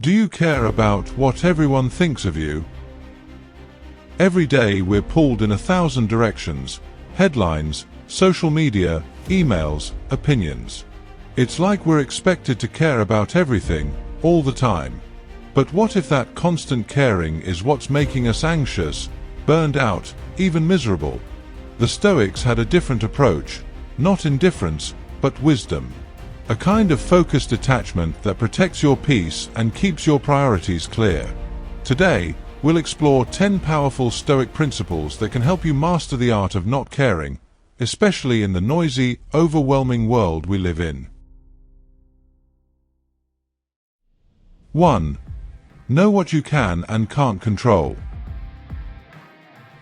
Do you care about what everyone thinks of you? Every day we're pulled in 1,000 directions: headlines, social media, emails, opinions. It's like we're expected to care about everything, all the time. But what if that constant caring is what's making us anxious, burned out, even miserable? The Stoics had a different approach, not indifference, but wisdom. A kind of focused detachment that protects your peace and keeps your priorities clear. Today, we'll explore 10 powerful Stoic principles that can help you master the art of not caring, especially in the noisy, overwhelming world we live in. 1. Know what you can and can't control.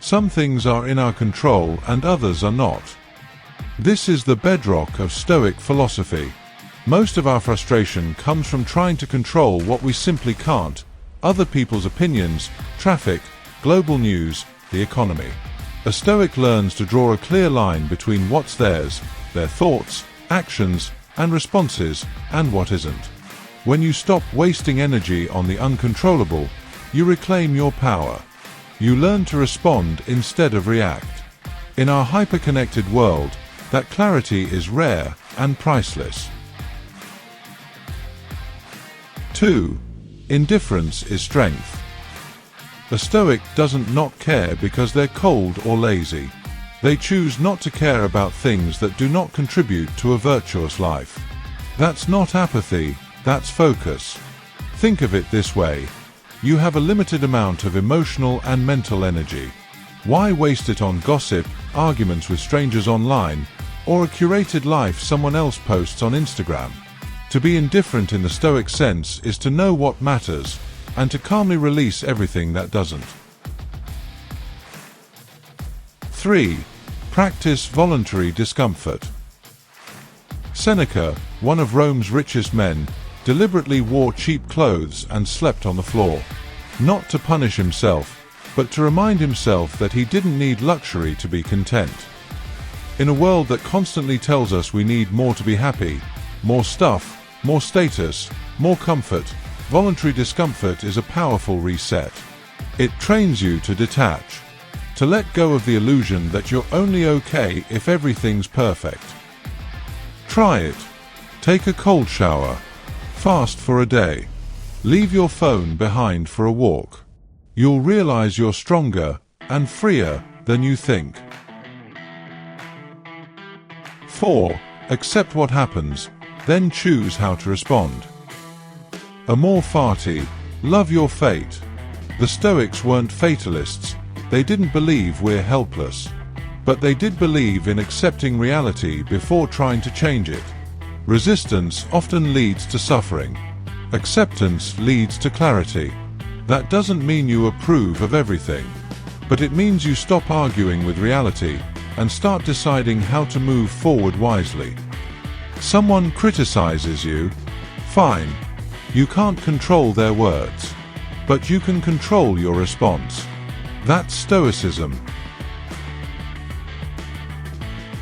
Some things are in our control and others are not. This is the bedrock of Stoic philosophy. Most of our frustration comes from trying to control what we simply can't: other people's opinions, traffic, global news, the economy. A Stoic learns to draw a clear line between what's theirs, their thoughts, actions, and responses, and what isn't. When you stop wasting energy on the uncontrollable, you reclaim your power. You learn to respond instead of react. In our hyper-connected world, that clarity is rare and priceless. 2. Indifference is strength. The Stoic doesn't not care because they're cold or lazy. They choose not to care about things that do not contribute to a virtuous life. That's not apathy, that's focus. Think of it this way: you have a limited amount of emotional and mental energy. Why waste it on gossip, arguments with strangers online, or a curated life someone else posts on Instagram? To be indifferent in the Stoic sense is to know what matters, and to calmly release everything that doesn't. 3. Practice voluntary discomfort. Seneca, one of Rome's richest men, deliberately wore cheap clothes and slept on the floor. Not to punish himself, but to remind himself that he didn't need luxury to be content. In a world that constantly tells us we need more to be happy, more stuff, more status, more comfort, voluntary discomfort is a powerful reset. It trains you to detach, to let go of the illusion that you're only okay if everything's perfect. Try it. Take a cold shower. Fast for a day. Leave your phone behind for a walk. You'll realize you're stronger and freer than you think. 4. Accept what happens, then choose how to respond. Amor fati, love your fate. The Stoics weren't fatalists. They didn't believe we're helpless. But they did believe in accepting reality before trying to change it. Resistance often leads to suffering. Acceptance leads to clarity. That doesn't mean you approve of everything, but it means you stop arguing with reality and start deciding how to move forward wisely. Someone criticizes you. Fine. You can't control their words, but you can control your response. That's Stoicism.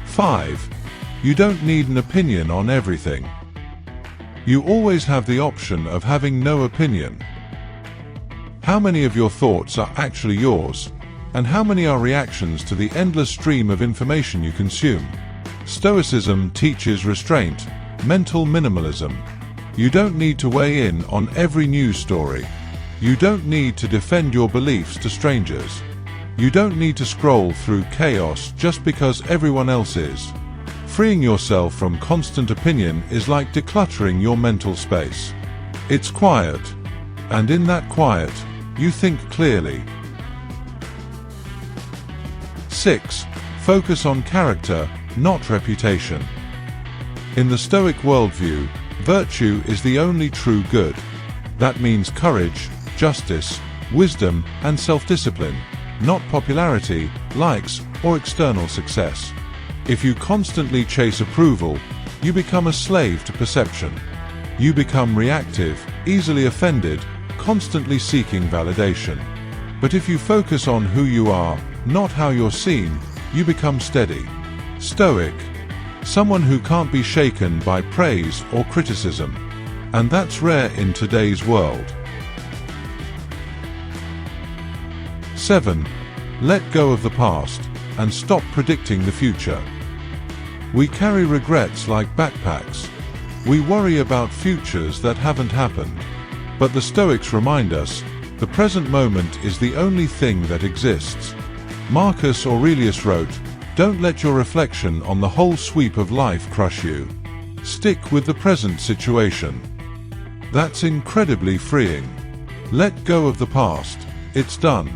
5. You don't need an opinion on everything. You always have the option of having no opinion. How many of your thoughts are actually yours, and how many are reactions to the endless stream of information you consume? Stoicism teaches restraint, mental minimalism. You don't need to weigh in on every news story. You don't need to defend your beliefs to strangers. You don't need to scroll through chaos just because everyone else is. Freeing yourself from constant opinion is like decluttering your mental space. It's quiet, and in that quiet, you think clearly. 6. Focus on character, not reputation. In the Stoic worldview, virtue is the only true good. That means courage, justice, wisdom, and self-discipline, not popularity, likes, or external success. If you constantly chase approval, you become a slave to perception. You become reactive, easily offended, constantly seeking validation. But if you focus on who you are, not how you're seen, you become steady. Stoic. Someone who can't be shaken by praise or criticism. And that's rare in today's world. 7. Let go of the past, and stop predicting the future. We carry regrets like backpacks. We worry about futures that haven't happened. But the Stoics remind us, the present moment is the only thing that exists. Marcus Aurelius wrote, "Don't let your reflection on the whole sweep of life crush you. Stick with the present situation." That's incredibly freeing. Let go of the past, it's done.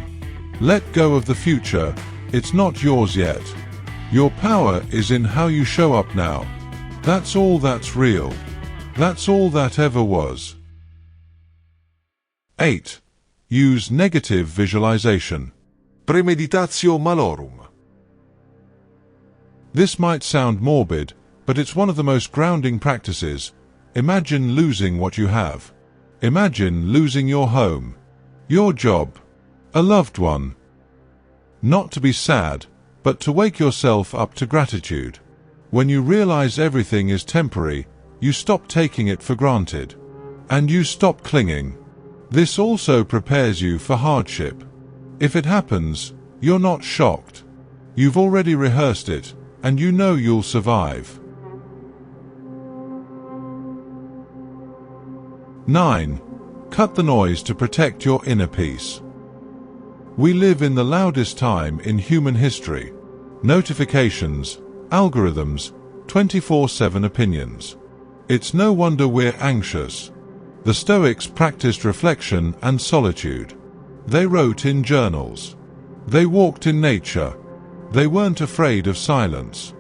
Let go of the future, it's not yours yet. Your power is in how you show up now. That's all that's real. That's all that ever was. 8. Use negative visualization. Premeditatio malorum. This might sound morbid, but it's one of the most grounding practices. Imagine losing what you have. Imagine losing your home, your job, a loved one. Not to be sad, but to wake yourself up to gratitude. When you realize everything is temporary, you stop taking it for granted. And you stop clinging. This also prepares you for hardship. If it happens, you're not shocked. You've already rehearsed it, and you know you'll survive. 9. Cut the noise to protect your inner peace. We live in the loudest time in human history. Notifications, algorithms, 24/7 opinions. It's no wonder we're anxious. The Stoics practiced reflection and solitude. They wrote in journals. They walked in nature. They weren't afraid of silence.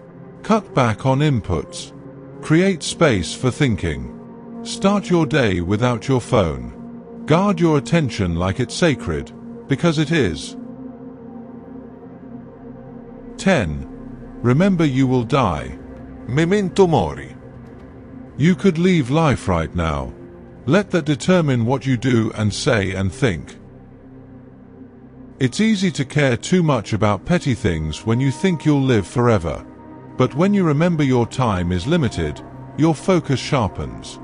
Cut back on inputs. Create space for thinking. Start your day without your phone. Guard your attention like it's sacred, because it is. 10. Remember you will die. Memento mori. You could leave life right now. Let that determine what you do and say and think. It's easy to care too much about petty things when you think you'll live forever. But when you remember your time is limited, your focus sharpens.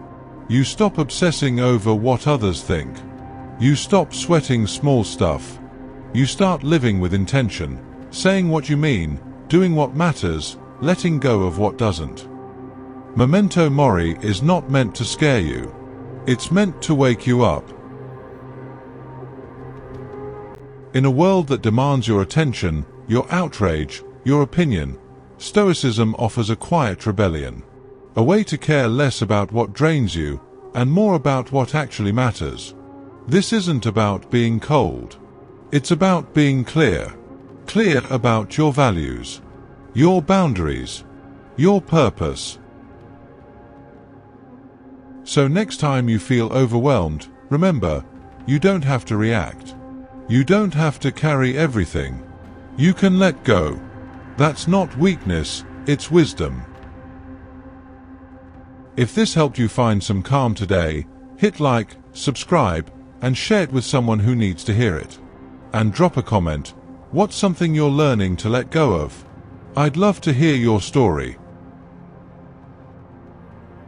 You stop obsessing over what others think. You stop sweating small stuff. You start living with intention, saying what you mean, doing what matters, letting go of what doesn't. Memento mori is not meant to scare you. It's meant to wake you up. In a world that demands your attention, your outrage, your opinion, Stoicism offers a quiet rebellion. A way to care less about what drains you, and more about what actually matters. This isn't about being cold. It's about being clear. Clear about your values, your boundaries, your purpose. So next time you feel overwhelmed, remember, you don't have to react. You don't have to carry everything. You can let go. That's not weakness, it's wisdom. If this helped you find some calm today, hit like, subscribe, and share it with someone who needs to hear it. And drop a comment. What's something you're learning to let go of? I'd love to hear your story.